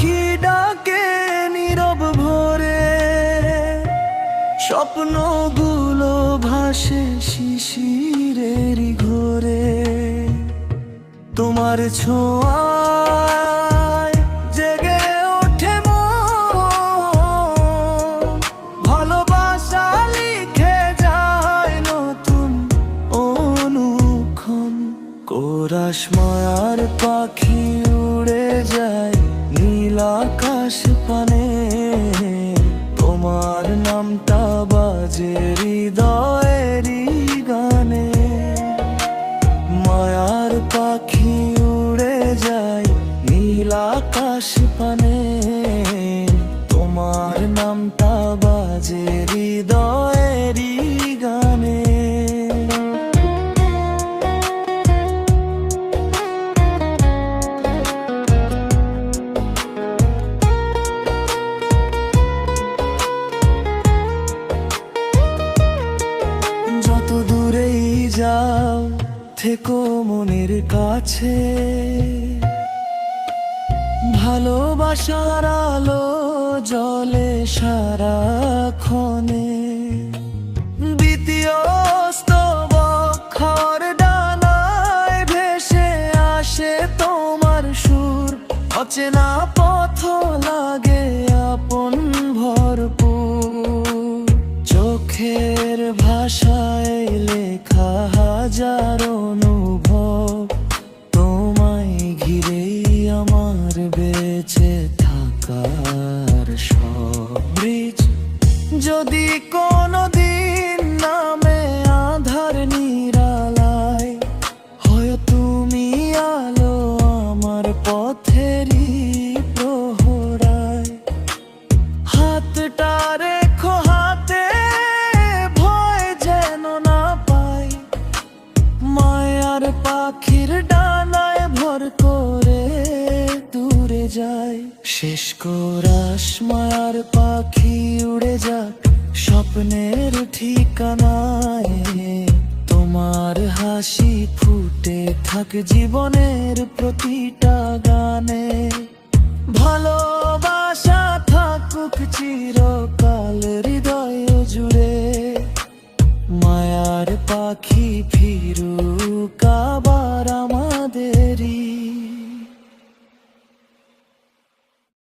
পাখি ডাকে নীরব ভোরে, স্বপ্নগুলো ভাসে শিশিরেরই ঘোরে। তোমার ছোঁয়ায় জেগে ওঠে মন, ভালোবাসা লিখে যায় নতুন অনুক্ষণ। কোরাস মায়ার পাখি উড়ে যায় নীল আকাশ পানে, তোমার নামটা বাজে হৃদয়েরই গানে। মায়ার পাখি উড়ে যায় নীল আকাশ পানে, তোমার নামটা বাজে হৃদয়েরই গানে। যত দূরেই যাও থেকো মনের কাছে, ভালোবাসার আলো জলে সারাক্ষণে। দ্বিতীয় স্তবক্ষর ডানায় ভেসে আসে তোমার সুর, অচেনা পথ লাগে আপন ভরপুর। চোখের ভাষায় লেখা হাজার অনুভব, তোমায় ঘিরেই আমার বেঁচে থাকার সব বীজ। যদি কোনোদিন নামে আধার নিরালায়, হয় তুমি আলো আমার পথেরই প্রহরায়। হাতটা রেখো হাতে, ভয় যেন না পাই, মায়ার পাখির ডানায় ভর করে দূরে যায়। শেষ কোরাস মায়ার পাখি উড়ে যাক স্বপ্নের ঠিকানায়, তোমার হাসি ফুটে থাক জীবনের প্রতিটা গানে।